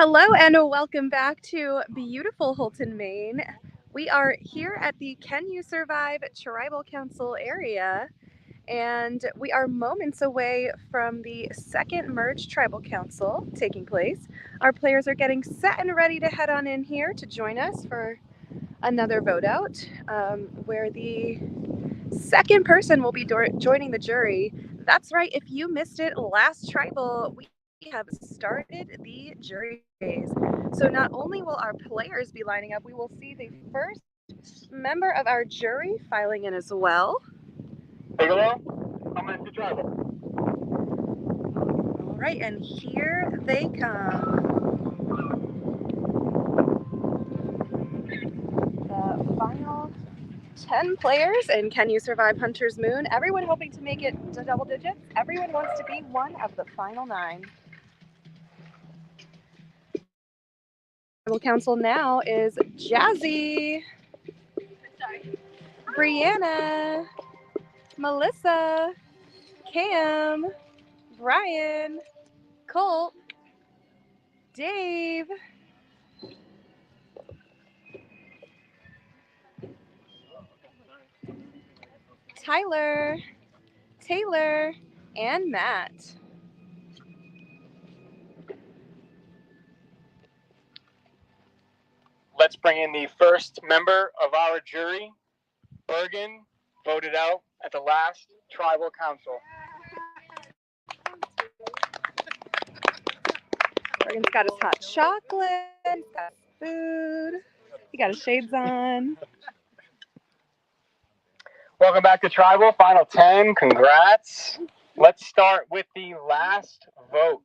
Hello and welcome back to beautiful Holton, Maine. We are here at the Can You Survive Tribal Council area, and we are moments away from the second merged tribal council taking place. Our players are getting set and ready to head on in here to join us for another vote out, where the second person will be joining the jury. That's right, if you missed it last tribal, we have started the jury phase. So not only will our players be lining up, we will see the first member of our jury filing in as well. Bigelow, coming into tribal. All right, and here they come. The final 10 players in Can You Survive Hunter's Moon. Everyone hoping to make it to double digits. Everyone wants to be one of the final 9. Tribal Council now is Jazzy, Brianna, Melissa, Cam, Brian, Colt, Dave, Tyler, Taylor, and Matt. Let's bring in the first member of our jury. Bergen voted out at the last tribal council. Bergen's got his hot chocolate, he's got food, he got his shades on. Welcome back to tribal, final 10. Congrats. Let's start with the last vote.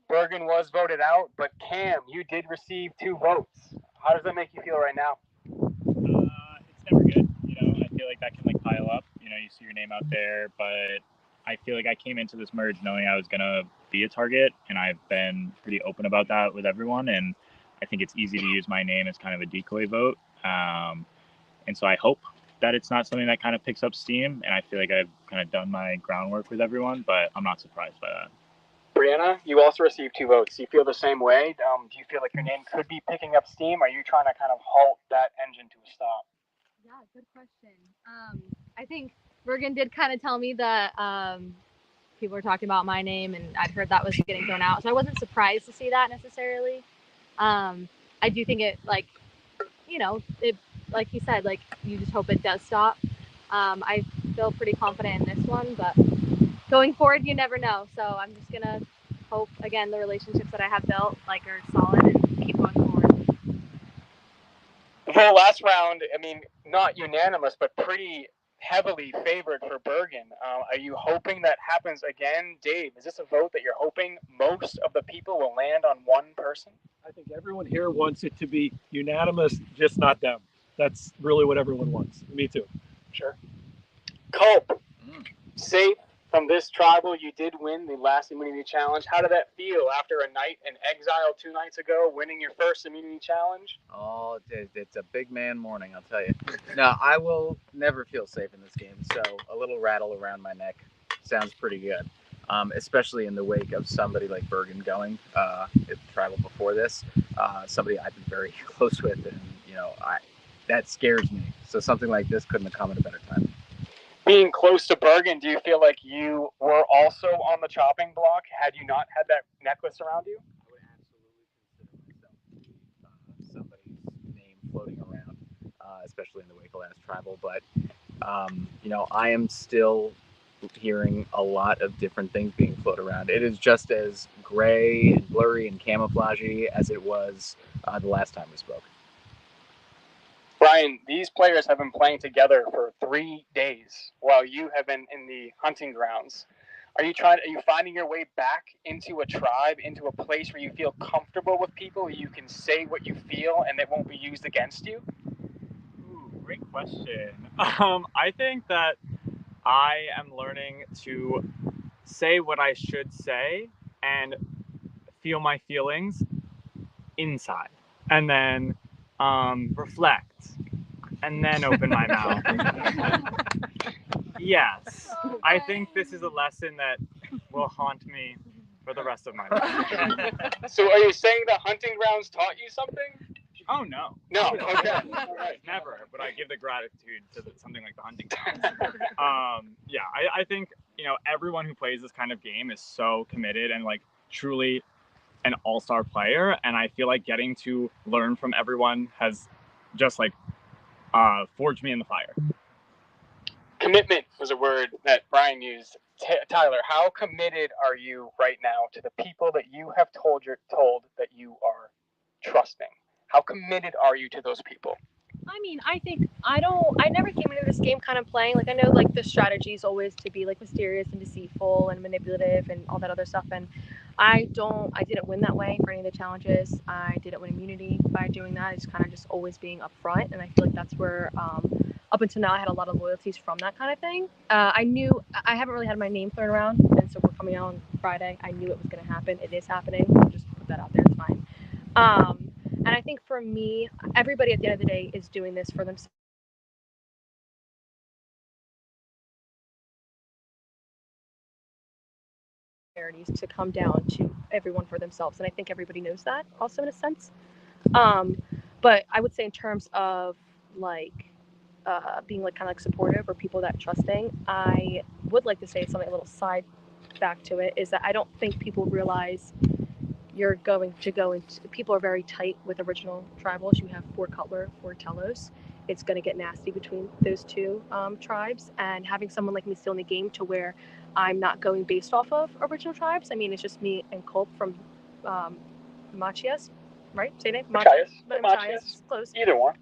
Bergen was voted out, but Cam, you did receive 2 votes. How does that make you feel right now? It's never good. I feel like that can pile up. You see your name out there, but I feel like I came into this merge knowing I was gonna be a target, and I've been pretty open about that with everyone. And I think it's easy to use my name as kind of a decoy vote. And so I hope that it's not something that kind of picks up steam. And I feel like I've kind of done my groundwork with everyone, but I'm not surprised by that. Brianna, you also received 2 votes. Do you feel the same way? Do you feel like your name could be picking up steam? Or are you trying to kind of halt that engine to a stop? Yeah, good question. I think Bergen did kind of tell me that people were talking about my name, and I'd heard that was getting thrown out. So I wasn't surprised to see that necessarily. I do think it, it, like you said, you just hope it does stop. I feel pretty confident in this one, but going forward, you never know. So I'm just going to hope, again, the relationships that I have built are solid and keep going forward. The last round, not unanimous, but pretty heavily favored for Bergen. Are you hoping that happens again? Dave, is this a vote that you're hoping most of the people will land on one person? I think everyone here wants it to be unanimous, just not them. That's really what everyone wants. Me too. Sure. Culp, safe from this tribal, you did win the last immunity challenge. How did that feel after a night in exile 2 nights ago, winning your first immunity challenge? Oh, it's a big man morning, I'll tell you. No, I will never feel safe in this game, so a little rattle around my neck sounds pretty good, especially in the wake of somebody like Bergen going at tribal before this, somebody I've been very close with, and that scares me. So something like this couldn't have come at a better time. Being close to Bergen, do you feel like you were also on the chopping block had you not had that necklace around you? I would absolutely consider myself somebody's name floating around, especially in the wake of last tribal. But, I am still hearing a lot of different things being floated around. It is just as gray and blurry and camouflagey as it was the last time we spoke. Brian, these players have been playing together for 3 days while you have been in the hunting grounds. Are you finding your way back into a tribe, into a place where you feel comfortable with people, where you can say what you feel and it won't be used against you? Ooh, great question. I think that I am learning to say what I should say and feel my feelings inside, and then reflect, and then open my mouth. Yes, I think this is a lesson that will haunt me for the rest of my life. So are you saying the hunting grounds taught you something? Oh no. No. Okay. All right. Never. But I give the gratitude to something like the hunting grounds. Yeah, I think everyone who plays this kind of game is so committed and like truly an all-star player, and I feel like getting to learn from everyone has just like forged me in the fire. Commitment was a word that Brian used. Tyler, how committed are you right now to the people that you have told that you are trusting? How committed are you to those people? I mean, I think I never came into this game kind of playing, like, I know, like, the strategy is always to be, like, mysterious and deceitful and manipulative and all that other stuff, and I didn't win that way for any of the challenges. I didn't win immunity by doing that. It's kind of just always being upfront, and I feel like that's where, up until now, I had a lot of loyalties from that kind of thing. I knew I haven't really had my name thrown around, and so we're coming out on Friday. I knew it was going to happen. It is happening. I'll just put that out there. It's fine. And I think for me, everybody at the end of the day is doing this for themselves. To come down to everyone for themselves, and I think everybody knows that also in a sense. But I would say in terms of like being like kind of like supportive or people that trusting, I would like to say something a little side back to it is that I don't think people realize you're going to go into, people are very tight with original tribals. You have 4 Cutler, 4 Telos. It's going to get nasty between those two tribes, and having someone like me still in the game to where I'm not going based off of original tribes. I mean, it's just me and Culp from Machias, right? Say name? Machias. Close. Either one.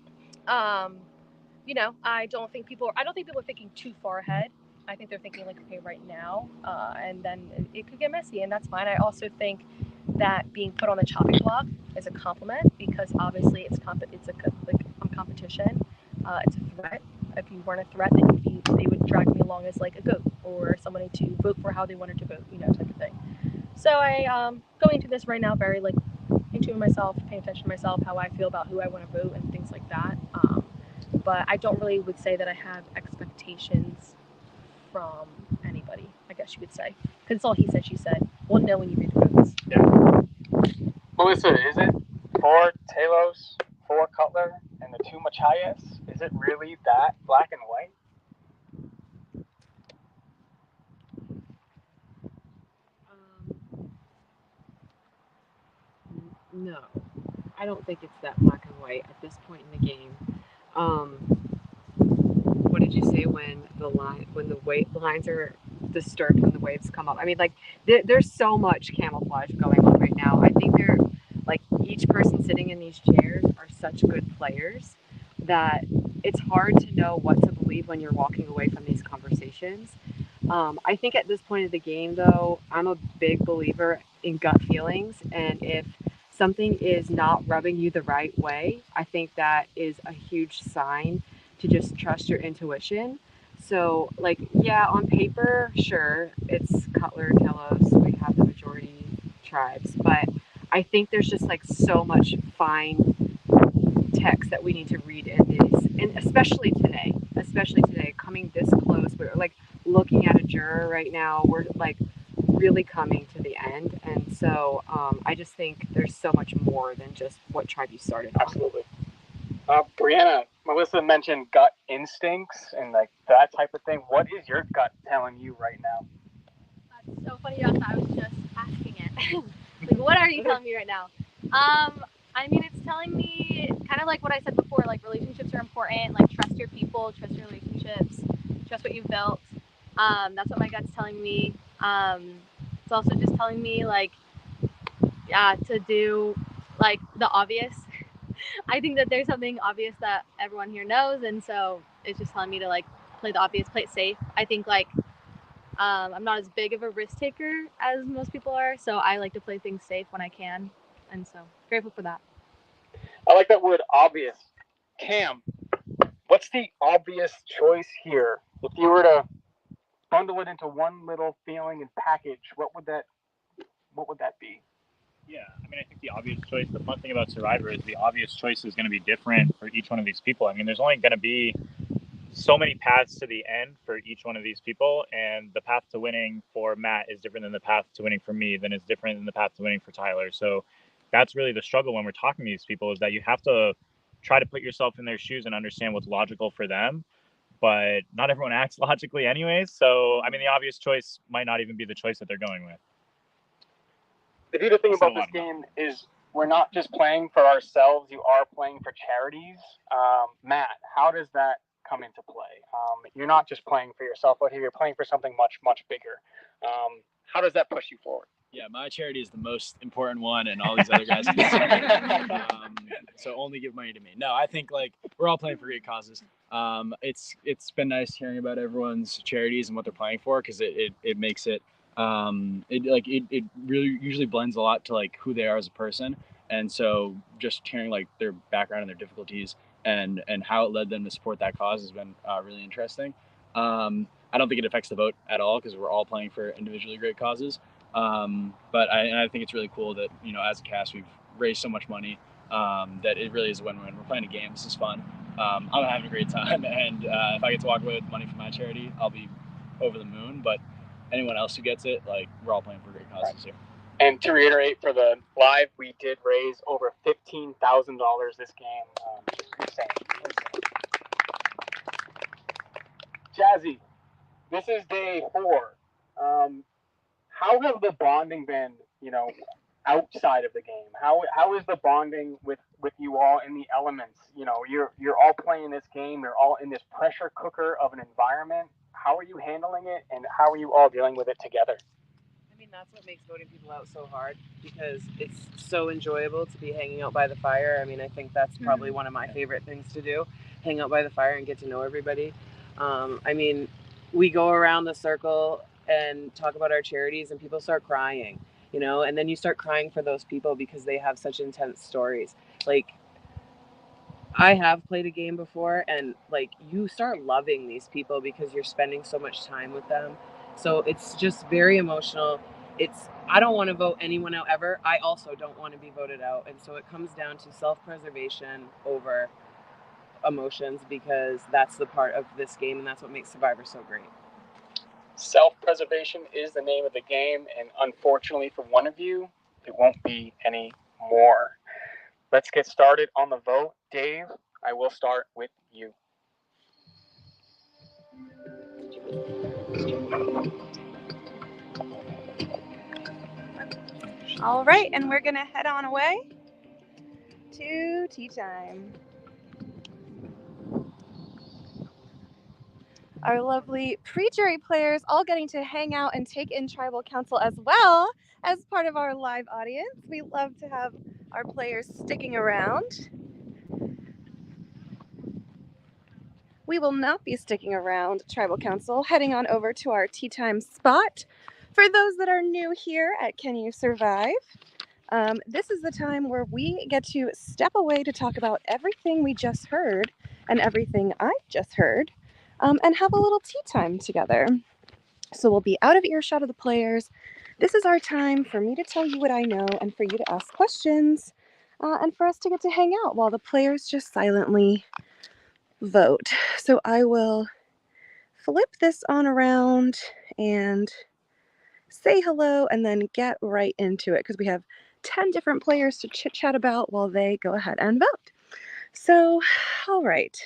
I don't think people are thinking too far ahead. I think they're thinking like, okay, right now, and then it could get messy, and that's fine. I also think that being put on the chopping block is a compliment because obviously it's I'm competition. It's a threat. If you weren't a threat, then they would drag me along as like a goat or somebody to vote for how they wanted to vote, type of thing. So I going into this right now very like into myself, paying attention to myself, how I feel about who I want to vote and things like that. But I don't really would say that I have expectations from anybody, I guess you could say. Because it's all he said, she said. We'll know when you read the votes. Yeah. Melissa, is it 4 Talos, 4 Cutler, and the 2 Machias? Is it really that black and white? No, I don't think it's that black and white at this point in the game. What did you say when the lines are disturbed when the waves come up? I mean, like there's so much camouflage going on right now. I think they're like each person sitting in these chairs are such good players that it's hard to know what to believe when you're walking away from these conversations. I think at this point of the game, though, I'm a big believer in gut feelings, and if something is not rubbing you the right way, I think that is a huge sign to just trust your intuition. So, like, yeah, on paper, sure, it's Cutler, Telos, we have the majority tribes, but I think there's just like so much fine text that we need to read in these, and especially today, coming this close, we're like looking at a juror right now, we're like really coming to the end, and so I just think there's so much more than just what tribe you started on. Absolutely. Brianna, Melissa mentioned gut instincts and like that type of thing. What is your gut telling you right now? That's so funny. I was just asking it. Like, what are you telling me right now? I mean, it's telling me kind of like what I said before. Like, relationships are important. Like, trust your people, trust your relationships, trust what you've built. That's what my gut's telling me. It's also just telling me like, yeah, to do like the obvious. I think that there's something obvious that everyone here knows, and so it's just telling me to like play the obvious, play it safe. I think like I'm not as big of a risk taker as most people are, so I like to play things safe when I can, and so grateful for that. I like that word obvious. Cam, what's the obvious choice here? If you were to bundle it into one little feeling and package, what would that be? Yeah, I mean, I think the obvious choice, the fun thing about Survivor is the obvious choice is going to be different for each one of these people. I mean, there's only going to be so many paths to the end for each one of these people, and the path to winning for Matt is different than the path to winning for me, then it's different than the path to winning for Tyler. So that's really the struggle when we're talking to these people, is that you have to try to put yourself in their shoes and understand what's logical for them, but not everyone acts logically anyways. So I mean, the obvious choice might not even be the choice that they're going with. The beautiful thing about this game is we're not just playing for ourselves. You are playing for charities. Matt, how does that come into play? You're not just playing for yourself, but here you're playing for something much, much bigger. How does that push you forward? Yeah, my charity is the most important one, and all these other guys so only give money to me. No, I think like we're all playing for great causes. It's been nice hearing about everyone's charities and what they're playing for, because it makes it it really usually blends a lot to like who they are as a person, and so just hearing like their background and their difficulties and how it led them to support that cause has been really interesting. I don't think it affects the vote at all, because we're all playing for individually great causes. But I think it's really cool that, you know, as a cast, we've raised so much money that it really is a win-win. We're playing a game. This is fun. I'm having a great time. And if I get to walk away with money from my charity, I'll be over the moon. But anyone else who gets it, like, we're all playing for great causes here. And to reiterate, for the live, we did raise over $15,000 this game. Insane. Jazzy, this is day 4. How have the bonding been, you know, outside of the game? How is the bonding with you all in the elements? You know, you're all playing this game. You're all in this pressure cooker of an environment. How are you handling it, and how are you all dealing with it together? I mean, that's what makes voting people out so hard, because it's so enjoyable to be hanging out by the fire. I mean, I think that's probably one of my favorite things to do, hang out by the fire and get to know everybody. I mean, we go around the circle and talk about our charities, and people start crying, you know, and then you start crying for those people because they have such intense stories. Like, I have played a game before, and like, you start loving these people because you're spending so much time with them. So it's just very emotional. I don't want to vote anyone out ever. I also don't want to be voted out. And so it comes down to self-preservation over emotions, because that's the part of this game, and that's what makes Survivor so great. Self-preservation is the name of the game, and unfortunately for one of you, it won't be any more. Let's get started on the vote. Dave, I will start with you. All right, and we're going to head on away to tea time. Our lovely pre-jury players all getting to hang out and take in tribal council as well as part of our live audience. We love to have our players sticking around. We will not be sticking around tribal council, heading on over to our tea time spot. For those that are new here at Can You Survive? This is the time where we get to step away to talk about everything we just heard and everything I just heard, and have a little tea time together. So we'll be out of earshot of the players. This is our time for me to tell you what I know and for you to ask questions, and for us to get to hang out while the players just silently vote. So I will flip this on around and say hello and then get right into it, because we have 10 different players to chit chat about while they go ahead and vote. So, all right.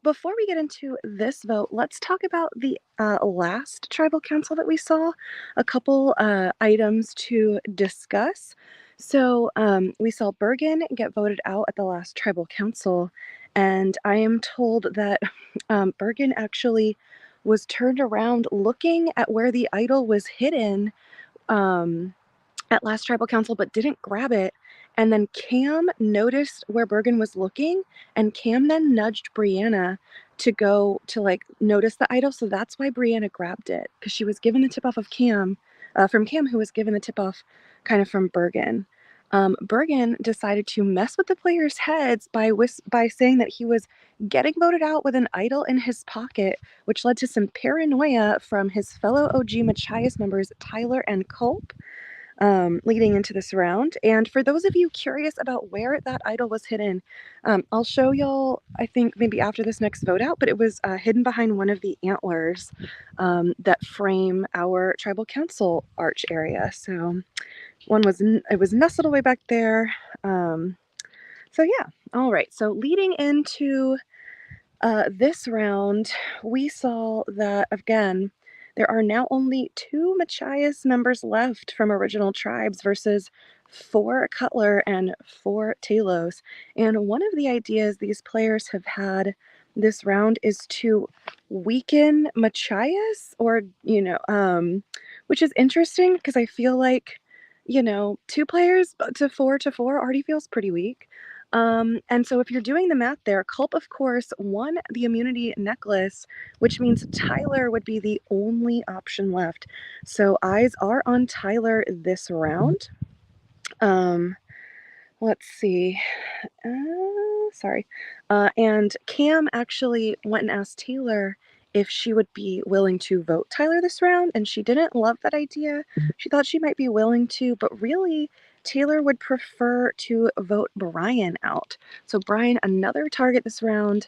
Before we get into this vote, let's talk about the last tribal council that we saw. A couple items to discuss. So we saw Bergen get voted out at the last tribal council, and I am told that Bergen actually was turned around looking at where the idol was hidden at last tribal council, but didn't grab it. And then Cam noticed where Bergen was looking, and Cam then nudged Brianna to go to like notice the idol. So that's why Brianna grabbed it, because she was given the tip off of Cam, from Cam, who was given the tip off kind of from Bergen. Bergen decided to mess with the players' heads by saying that he was getting voted out with an idol in his pocket, which led to some paranoia from his fellow OG Machias members, Tyler and Culp. leading into this round. And for those of you curious about where that idol was hidden, I'll show y'all, I think maybe after this next vote out, but it was hidden behind one of the antlers that frame our tribal council arch area. So it was nestled away back there. So yeah, all right. So leading into this round, we saw that again, there are now only 2 Machias members left from original tribes versus 4 Cutler and 4 Talos. And one of the ideas these players have had this round is to weaken Machias, or, which is interesting because I feel like, 2 players to 4 already feels pretty weak. And so if you're doing the math there, Culp, of course, won the immunity necklace, which means Tyler would be the only option left. So eyes are on Tyler this round. Let's see. Sorry. And Cam actually went and asked Taylor if she would be willing to vote Tyler this round, and she didn't love that idea. She thought she might be willing to, but really, Taylor would prefer to vote Brian out. So Brian, another target this round.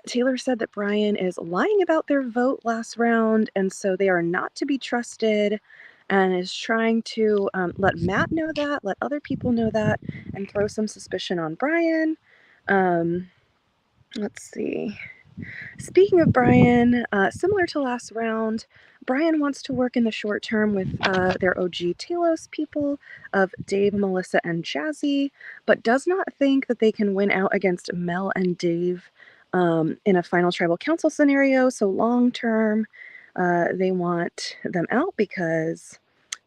Taylor said that Brian is lying about their vote last round, and so they are not to be trusted, and is trying to let Matt know that, let other people know that, and throw some suspicion on Brian. Let's see. Speaking of Brian, similar to last round, Brian wants to work in the short term with their OG Telos people of Dave, Melissa, and Jazzy, but does not think that they can win out against Mel and Dave in a final tribal council scenario. So long term, they want them out because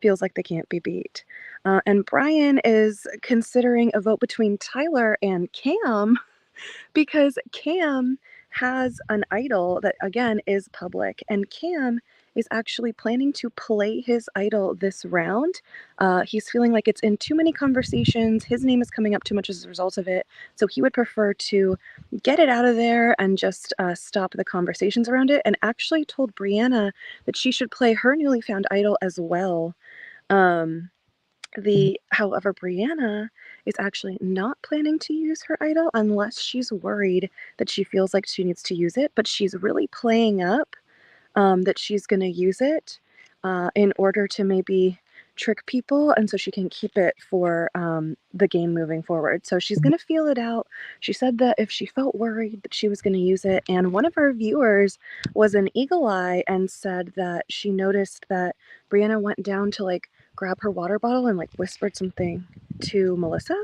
feels like they can't be beat. And Brian is considering a vote between Tyler and Cam because Cam has an idol that again is public, and Cam is actually planning to play his idol this round. He's feeling like it's in too many conversations. His name is coming up too much as a result of it, so he would prefer to get it out of there and just stop the conversations around it. And actually told Brianna that she should play her newly found idol as well. However, Brianna is actually not planning to use her idol unless she's worried that she feels like she needs to use it, but she's really playing up that she's going to use it in order to maybe trick people, and so she can keep it for the game moving forward. So she's going to feel it out. She said that if she felt worried that she was going to use it, and one of our viewers was an eagle eye and said that she noticed that Brianna went down to like grab her water bottle and like whispered something to Melissa,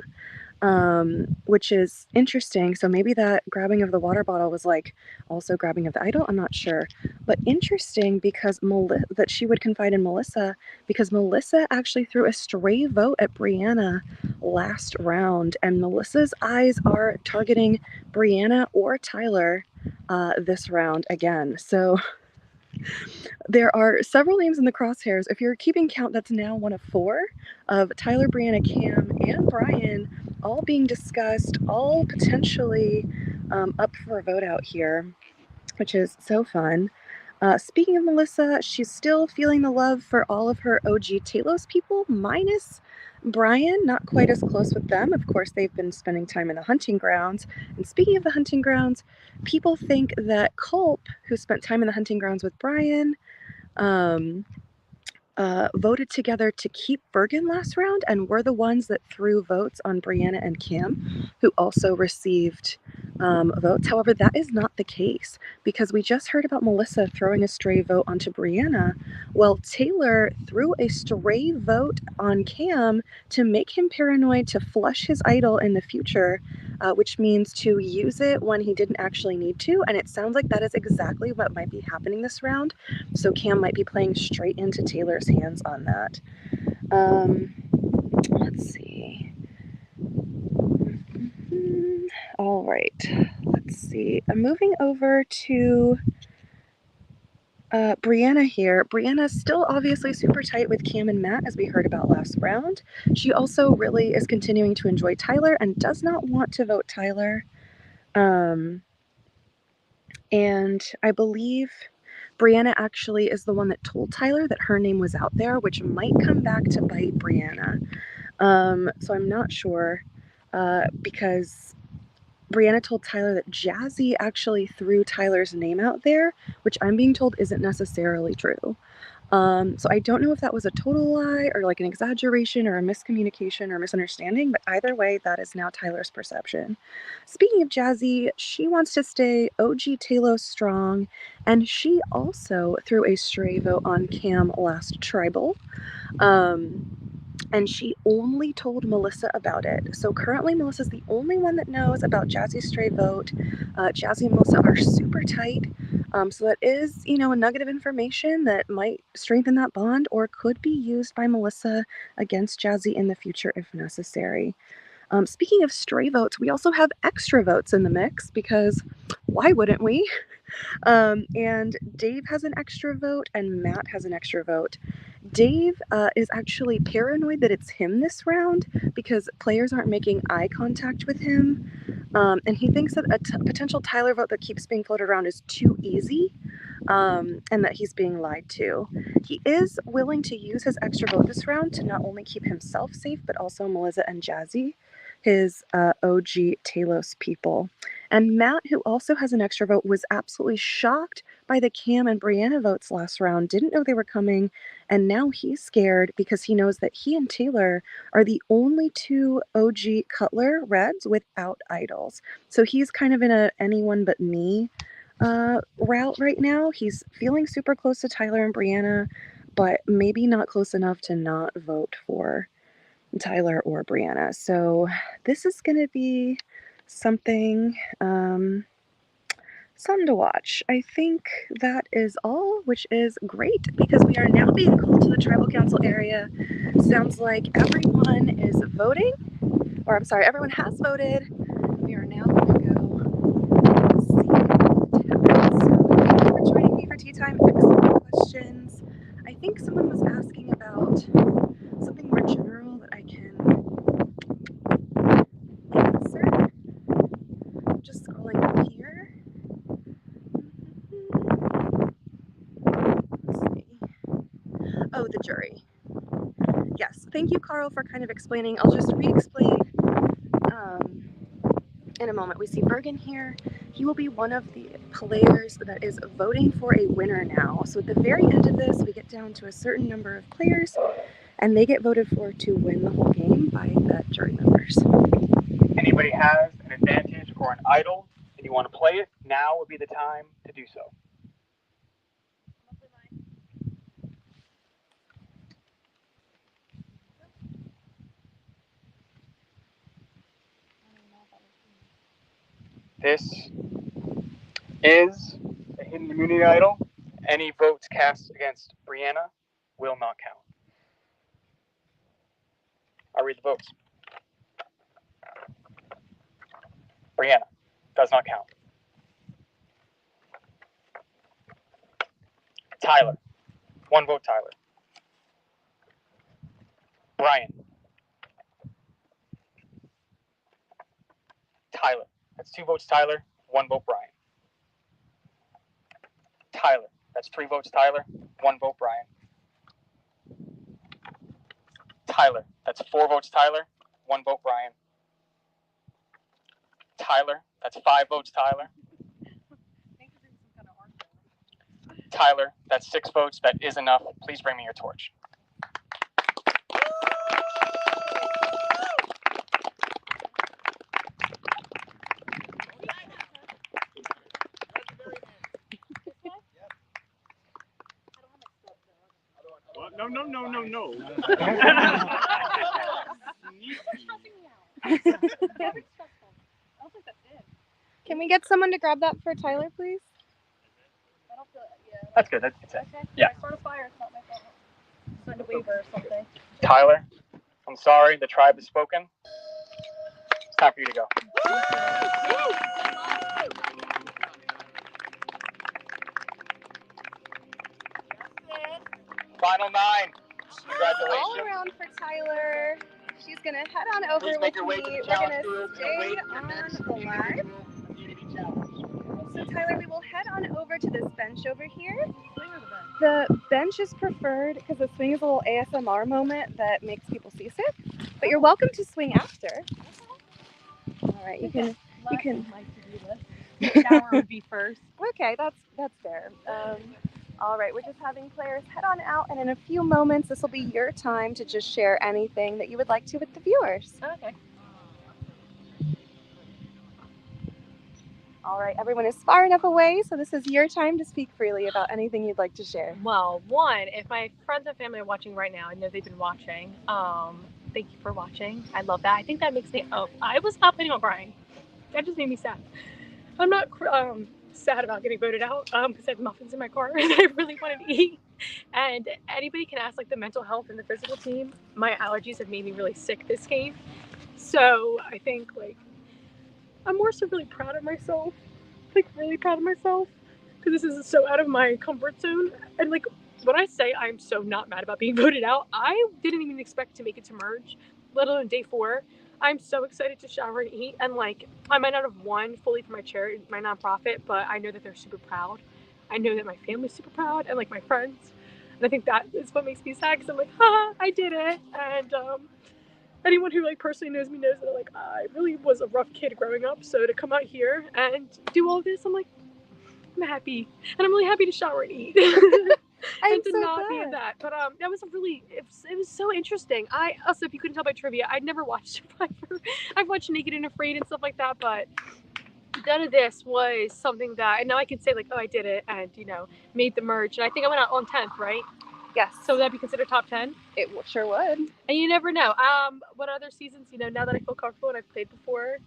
which is interesting. So maybe that grabbing of the water bottle was like also grabbing of the idol. I'm not sure, but interesting because that she would confide in Melissa, because Melissa actually threw a stray vote at Brianna last round, and Melissa's eyes are targeting Brianna or Tyler this round again. So there are several names in the crosshairs. If you're keeping count, that's now one of 4 of Tyler, Brianna, Cam, and Brian all being discussed, all potentially up for a vote out here, which is so fun. Speaking of Melissa, she's still feeling the love for all of her OG Talos people, minus Brian, not quite as close with them. Of course, they've been spending time in the hunting grounds. And speaking of the hunting grounds, people think that Culp, who spent time in the hunting grounds with Brian, voted together to keep Bergen last round, and were the ones that threw votes on Brianna and Kim, who also received votes. However, that is not the case, because we just heard about Melissa throwing a stray vote onto Brianna. Well, Taylor threw a stray vote on Cam to make him paranoid to flush his idol in the future, which means to use it when he didn't actually need to. And it sounds like that is exactly what might be happening this round. So Cam might be playing straight into Taylor's hands on that. Let's see. All right. Let's see. I'm moving over to Brianna here. Brianna's still obviously super tight with Cam and Matt, as we heard about last round. She also really is continuing to enjoy Tyler and does not want to vote Tyler. And I believe Brianna actually is the one that told Tyler that her name was out there, which might come back to bite Brianna. So I'm not sure because Brianna told Tyler that Jazzy actually threw Tyler's name out there, which I'm being told isn't necessarily true. So I don't know if that was a total lie or like an exaggeration or a miscommunication or misunderstanding, but either way, that is now Tyler's perception. Speaking of Jazzy, she wants to stay OG Talos strong, and she also threw a stray vote on Cam last tribal. And she only told Melissa about it. So currently, Melissa's the only one that knows about Jazzy's stray vote. Jazzy and Melissa are super tight. So that is, a nugget of information that might strengthen that bond or could be used by Melissa against Jazzy in the future if necessary. Speaking of stray votes, we also have extra votes in the mix because why wouldn't we? And Dave has an extra vote and Matt has an extra vote. Dave is actually paranoid that it's him this round because players aren't making eye contact with him. And he thinks that a potential Tyler vote that keeps being floated around is too easy and that he's being lied to. He is willing to use his extra vote this round to not only keep himself safe, but also Melissa and Jazzy, his OG Talos people. And Matt, who also has an extra vote, was absolutely shocked by the Cam and Brianna votes last round, didn't know they were coming, and now he's scared because he knows that he and Taylor are the only two OG Cutler Reds without idols. So he's kind of in a anyone but me route right now. He's feeling super close to Tyler and Brianna, but maybe not close enough to not vote for Tyler or Brianna. So this is going to be something something to watch. I think that is all, which is great because we are now being called to the tribal council area. Sounds like everyone is voting, or I'm sorry, everyone has voted. We are now going to go see what happens. So thank you for joining me for tea time. Excellent questions. I think someone was asking about something more general that I can answer. Just scrolling up here. Let's see. Oh, the jury. Yes, thank you, Carl, for kind of explaining. I'll just re-explain in a moment. We see Bergen here. He will be one of the players that is voting for a winner now. So at the very end of this, we get down to a certain number of players, and they get voted for to win the whole game by the jury members. Anybody has an advantage or an idol and you want to play it, now would be the time to do so. This is a hidden immunity idol. Any votes cast against Brianna will not count. I'll read the votes. Brianna does not count. Tyler, 1 vote Tyler. Brian. Tyler, that's 2 votes Tyler, 1 vote Brian. Tyler, that's 3 votes Tyler, 1 vote Brian. Tyler, that's 4 votes Tyler, 1 vote Brian. Tyler, that's 5 votes Tyler. Tyler, that's 6 votes. That is enough. Please bring me your torch. No. Can we get someone to grab that for Tyler, please? That's good. That's it. Okay. Yeah. If I start a fire, it's not my fault. Sign a waiver or something. Tyler, I'm sorry. The tribe has spoken. It's time for you to go. Final 9. Congratulations. All around for Tyler. She's gonna head on over Please with make your way me. to the We're gonna challenge field and stay await your on next the live. individual immunity challenge. So Tyler, we will head on over to this bench over here. The bench is preferred because the swing is a little ASMR moment that makes people seasick. But you're welcome to swing after. All right, you can. The shower would be first. Okay, that's fair. All right, we're just having players head on out, and in a few moments, this will be your time to just share anything that you would like to with the viewers. Okay. All right, everyone is far enough away, so this is your time to speak freely about anything you'd like to share. Well, one, if my friends and family are watching right now, I know they've been watching. Thank you for watching. I love that. I think that makes me. Oh, I was not planning on crying. That just made me sad. I'm not sad about getting voted out because I have muffins in my car and I really wanted to eat. And anybody can ask like the mental health and the physical team. My allergies have made me really sick this game. So I think like I'm more so really proud of myself. Like really proud of myself because this is so out of my comfort zone. And like when I say I'm so not mad about being voted out, I didn't even expect to make it to merge, let alone day 4. I'm so excited to shower and eat, and like I might not have won fully for my charity, my nonprofit, but I know that they're super proud. I know that my family's super proud, and like my friends, and I think that is what makes me sad because I'm like, I did it, and anyone who like personally knows me knows that like I really was a rough kid growing up. So to come out here and do all this, I'm like, I'm happy, and I'm really happy to shower and eat. And to so not glad. be in that. But that was it was so interesting. I also, if you couldn't tell by trivia, I'd never watched Survivor. I've watched Naked and Afraid and stuff like that, but none of this was something that, and now I can say like, oh, I did it, and made the merge. And I think I went out on 10th, right? Yes. So would that be considered top 10? It sure would. And you never know. What other seasons, now that I feel comfortable and I've played before,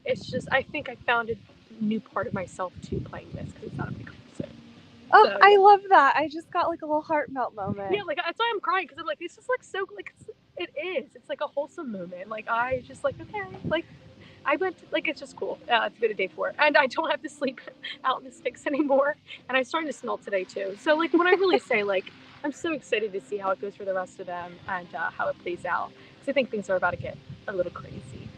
it's just, I think I found a new part of myself too playing this because it's not a big so. Oh, So, I love that. I just got like a little heart melt moment. Yeah, like that's why I'm crying because I'm like, it's just like so, like it is. It's like a wholesome moment. Like I just like, okay, like I went, like it's just cool. It's been a day 4, and I don't have to sleep out in the sticks anymore. And I'm starting to smell today too. So like when I really say like, I'm so excited to see how it goes for the rest of them and how it plays out because I think things are about to get a little crazy.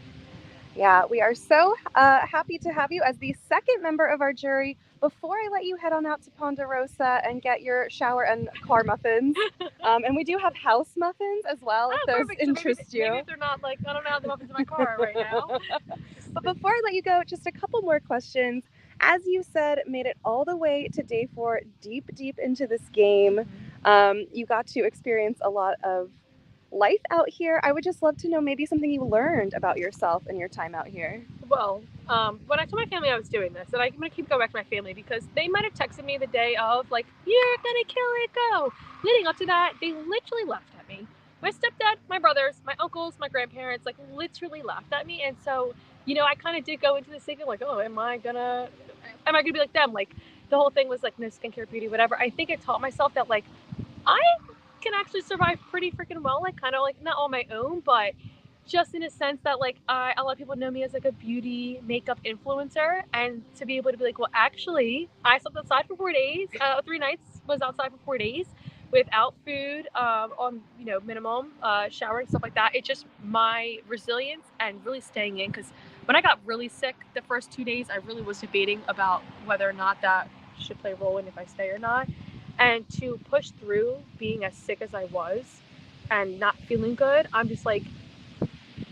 Yeah, we are so happy to have you as the second member of our jury. Before I let you head on out to Ponderosa and get your shower and car muffins, and we do have house muffins as well if those perfect. So interest you. Maybe if they're not like, I don't have the muffins in my car right now. But before I let you go, just a couple more questions. As you said, made it all the way to day 4, deep into this game. You got to experience a lot of life out here. I would just love to know maybe something you learned about yourself in your time out here. Well, when I told my family I was doing this, and I'm gonna keep going back to my family because they might have texted me the day of, like, you're gonna kill it, go. Leading up to that, they literally laughed at me. My stepdad, my brothers, my uncles, my grandparents, like, literally laughed at me. And so, I kind of did go into this thinking, like, oh, am I gonna be like them? Like, the whole thing was like, no skincare, beauty, whatever. I think I taught myself that, like, I can actually survive pretty freaking well, like, kind of like not on my own, but just in a sense that like a lot of people know me as like a beauty makeup influencer, and to be able to be like, well, actually I slept outside for 4 days, 3 nights was outside for 4 days without food, on minimum, showering, stuff like that. It's just my resilience and really staying in, because when I got really sick the first 2 days, I really was debating about whether or not that should play a role in if I stay or not. And to push through being as sick as I was and not feeling good, I'm just like,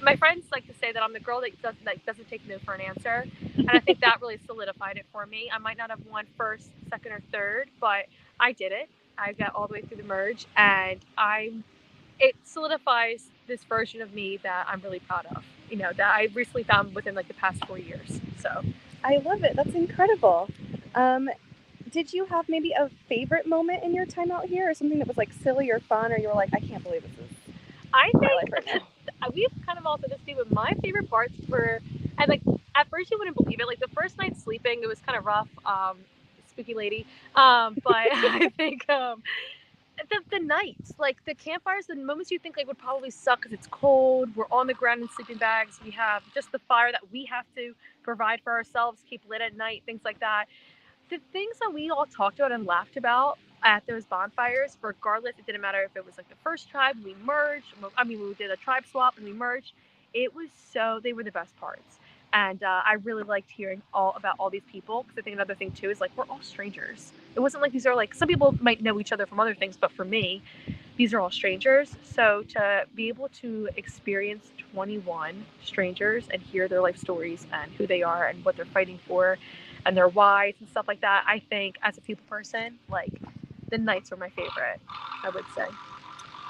my friends like to say that I'm the girl that doesn't take no for an answer, and I think that really solidified it for me. I might not have won first, second, or third, but I did it. I got all the way through the merge, and it solidifies this version of me that I'm really proud of. That I recently found within like the past 4 years. So I love it. That's incredible. Did you have maybe a favorite moment in your time out here, or something that was like silly or fun, or you were like, I can't believe this is I my life right think now? we've kind of all said this too, but my favorite parts were, and like at first you wouldn't believe it, like the first night sleeping, it was kind of rough, spooky lady, but I think the nights, like the campfires, the moments you think like would probably suck because it's cold, we're on the ground in sleeping bags, we have just the fire that we have to provide for ourselves, keep lit at night, things like that. The things that we all talked about and laughed about at those bonfires, regardless, it didn't matter if it was like the first tribe, we did a tribe swap and we merged. They were the best parts. And I really liked hearing all about all these people, because I think another thing too is like we're all strangers. It wasn't like these are like, some people might know each other from other things, but for me, these are all strangers. So to be able to experience 21 strangers and hear their life stories and who they are and what they're fighting for and their whys and stuff like that, I think as a people person, like the nights were my favorite, I would say.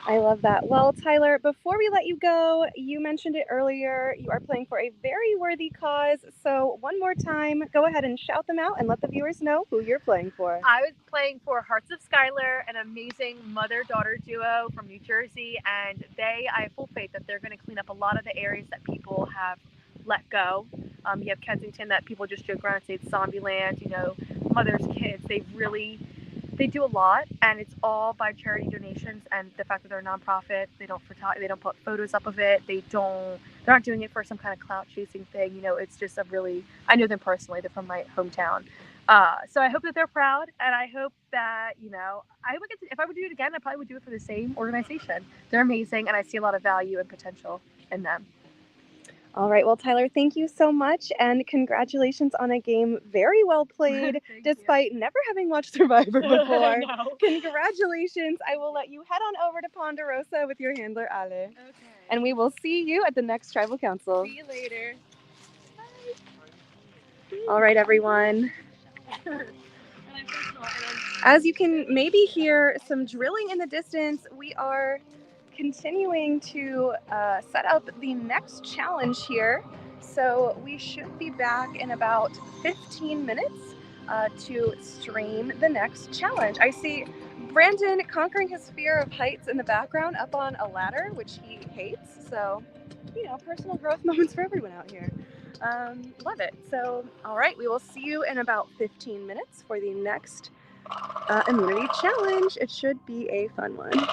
I love that. Well, Tyler, before we let you go, you mentioned it earlier, you are playing for a very worthy cause. So one more time, go ahead and shout them out and let the viewers know who you're playing for. I was playing for Hearts of Schuyler, an amazing mother-daughter duo from New Jersey, and I have full faith that they're going to clean up a lot of the areas that people have let go. You have Kensington that people just joke around and say it's Zombieland, Mother's Kids. They do a lot, and it's all by charity donations. And the fact that they're a nonprofit, they don't put photos up of it. They're not doing it for some kind of clout chasing thing. It's just I know them personally. They're from my hometown. So I hope that they're proud, and I hope that, if I would do it again, I probably would do it for the same organization. They're amazing, and I see a lot of value and potential in them. All right. Well, Tyler, thank you so much, and congratulations on a game very well played, despite never having watched Survivor before. No. Congratulations. I will let you head on over to Ponderosa with your handler, Ale. Okay. And we will see you at the next Tribal Council. See you later. All right, everyone. As you can maybe hear some drilling in the distance, we are continuing to set up the next challenge here. So we should be back in about 15 minutes to stream the next challenge. I see Brandon conquering his fear of heights in the background up on a ladder, which he hates. So, personal growth moments for everyone out here. Love it. So, all right, we will see you in about 15 minutes for the next immunity challenge. It should be a fun one.